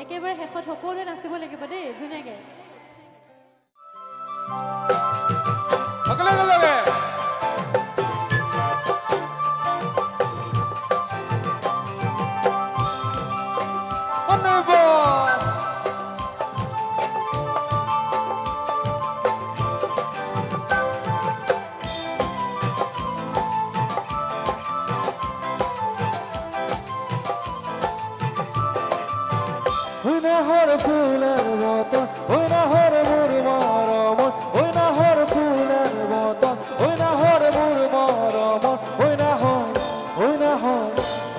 একেবাৰে শেষত সকলোৱে নাচিব লাগিব দেই ধুনীয়াকৈ হর ফুলের মতো ওই না হর মোর মরম ওই না হর ফুলের মতো ওই না হর মোর মরম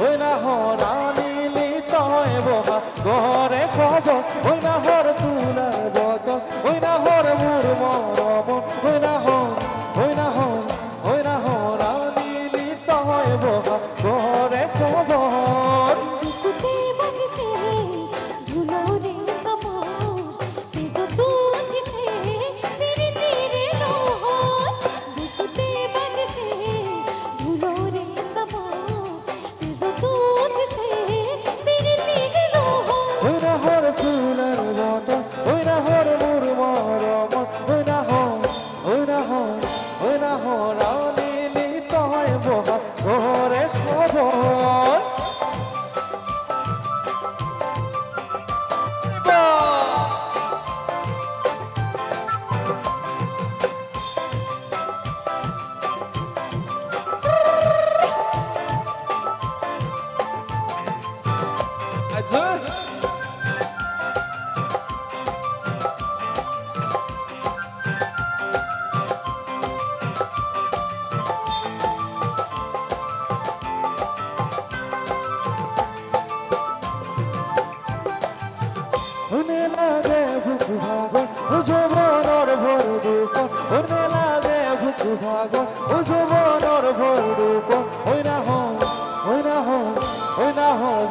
ওই না হর আনিলি তয় বহা ঘরে খবর ওই না হর তুলার মতো ওই না হর মোর মরম ওই না হর আনিলি তয় বহা ঘরে খবর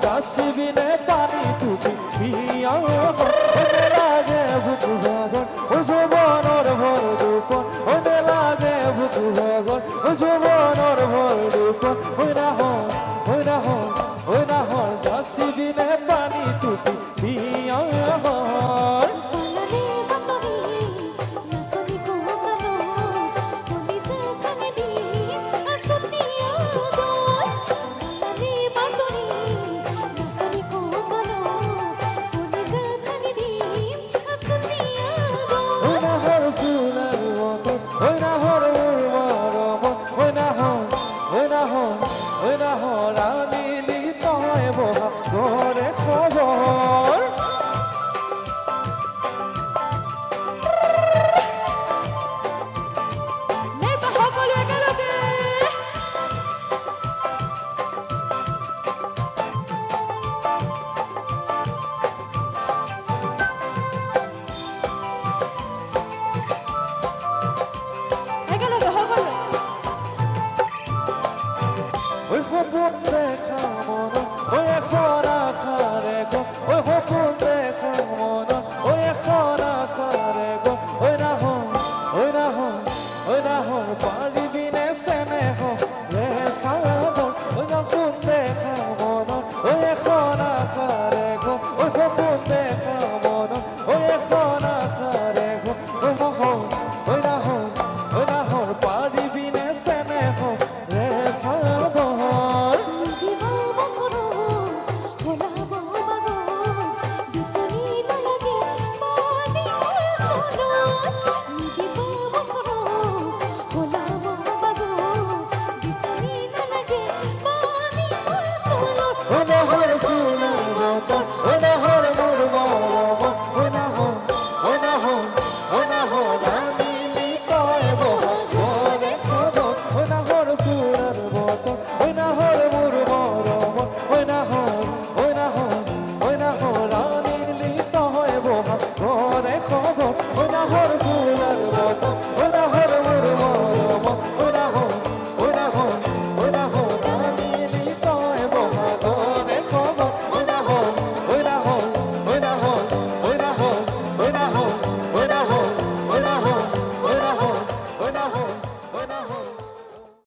যাসিবিনে পানি তুটি পিয়া লাগে বুক ভাগর ও যৌবনের ভর দুপ ওনে লাগে বুক ভাগর ও যৌবনের ভর দুপ ওই না হর যাসিবিনে পানি তুটি পিয়া When